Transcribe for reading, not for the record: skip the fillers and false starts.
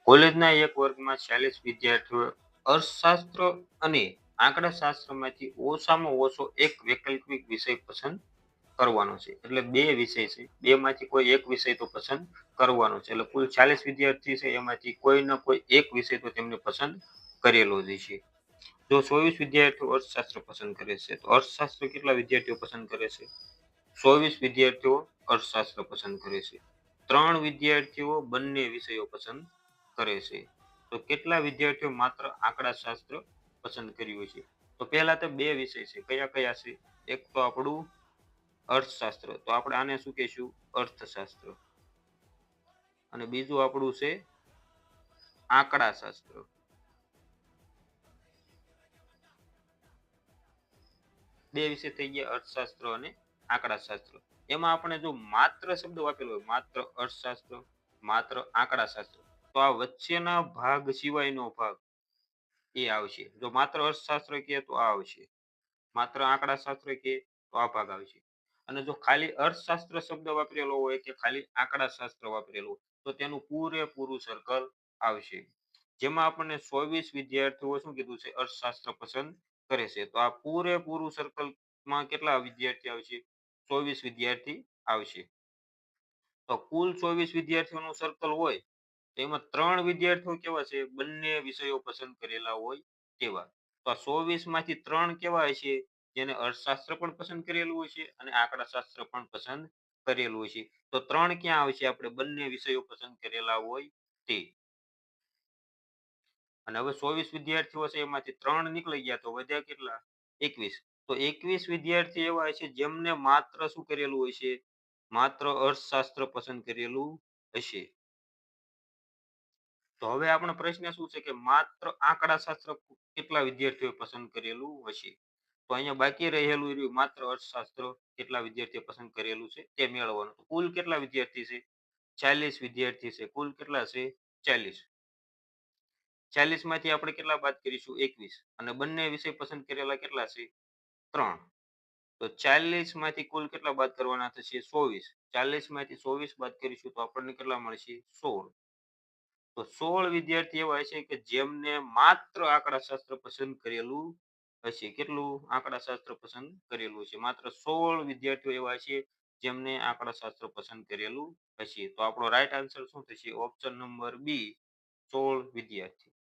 કોલેજના એક વર્ગમાં 40 વિદ્યાર્થીઓ અર્થશાસ્ત્ર અને આંકડાશાસ્ત્રમાંથી ઓછામાં ઓછો એક વૈકલ્પિક વિષય પસંદ કરવાનો છે. એટલે બે વિષય છે. બેમાંથી કોઈ એક વિષય તો પસંદ કરવાનો છે. એટલે કુલ 40 વિદ્યાર્થી છે એમાંથી કોઈનો કોઈ એક વિષય તો તેમને પસંદ કરેલો જ છે. જો 24 વિદ્યાર્થીઓ અર્થશાસ્ત્ર પસંદ કરે છે તો અર્થશાસ્ત્ર કેટલા વિદ્યાર્થીઓ પસંદ કરે છે? 24 વિદ્યાર્થીઓ અર્થશાસ્ત્ર પસંદ કરે છે. 3 વિદ્યાર્થીઓ બંને વિષયો પસંદ કરે છે. તો કેટલા વિદ્યાર્થીઓ માત્ર આંકડાશાસ્ત્ર પસંદ કર્યું છે? તો પહેલા તો બે વિષય છે. કયા કયા છે? એક તો આપણું અર્થશાસ્ત્ર. તો આપણે આને શું કહીશું? અર્થશાસ્ત્ર. અને બીજું આપણું છે આંકડાશાસ્ત્ર. બે વિષય થઈ ગયા, અર્થશાસ્ત્ર અને આંકડાશાસ્ત્ર. એમાં આપણે જો માત્ર શબ્દ વાપરેલો હોય, માત્ર અર્થશાસ્ત્ર, માત્ર આંકડાશાસ્ત્ર, તો આ વચ્ચેના ભાગ સિવાયનો ભાગ એ આવશે. જો માત્ર અર્થશાસ્ત્ર કહે તો આ આવશે, માત્ર આંકડાશાસ્ત્ર કહે તો આ ભાગ આવશે. અને જો ખાલી અર્થશાસ્ત્ર શબ્દ વાપરેલો હોય કે ખાલી આંકડાશાસ્ત્ર વાપરેલો હોય તો તેનું પૂરેપૂરું સર્કલ આવશે. જેમાં આપણને 24 વિદ્યાર્થીઓ શું કીધું છે? અર્થશાસ્ત્ર પસંદ કરે છે. તો આ પૂરેપૂરું સર્કલમાં કેટલા વિદ્યાર્થી આવશે? 24 વિદ્યાર્થી આવશે. તો કુલ 24 વિદ્યાર્થીઓનું સર્કલ હોય એમાં 3 વિદ્યાર્થીઓ કેવા છે? બંને વિષયો પસંદ કરેલા હોય તેવા. તો આ 24 માંથી 3 કેવા હશે? જેને અર્થશાસ્ત્ર પણ પસંદ કરેલું હોય છે અને આંકડાશાસ્ત્ર પણ પસંદ કરેલું હોય છે. તો 3 ક્યાં આવશે? આપણે બંને વિષયો પસંદ કરેલા હોય તે. અને હવે 24 વિદ્યાર્થીઓ છે એમાંથી 3 નીકળી ગયા તો વધ્યા કેટલા? 21. તો 21 વિદ્યાર્થી એવા હશે જેમને માત્ર શું કરેલું હોય છે? માત્ર અર્થશાસ્ત્ર પસંદ કરેલું હશે. તો હવે આપણો પ્રશ્ન શું છે કે માત્ર આંકડાશાસ્ત્ર કેટલા વિદ્યાર્થીઓ પસંદ કરેલું હશે? તો અહીંયા બાકી રહેલું રહ્યું માત્ર અર્થશાસ્ત્ર કેટલા વિદ્યાર્થીઓ પસંદ કરેલું છે તે મેળવવાનું. કુલ કેટલા વિદ્યાર્થી છે? 40 વિદ્યાર્થી છે. કુલ કેટલા છે? 40. 40 માંથી આપણે કેટલા બાદ કરીશું? 21. અને બંને વિષય પસંદ કરેલા કેટલા છે? 3. તો 40 માંથી કુલ કેટલા બાદ કરવાના થશે? 24. 40 માંથી 24 બાદ કરીશું તો આપણને કેટલા મળશે? 16. તો 16 વિદ્યાર્થી એવા હશે કે જેમને માત્ર આંકડાશાસ્ત્ર પસંદ કરેલું હશે. કેટલું? આંકડાશાસ્ત્ર પસંદ કરેલું છે. માત્ર 16 વિદ્યાર્થીઓ એવા હશે જેમને આંકડાશાસ્ત્ર પસંદ કરેલું હશે. તો આપણો રાઈટ આન્સર શું થશે? ઓપ્શન નંબર બી, 16 વિદ્યાર્થી.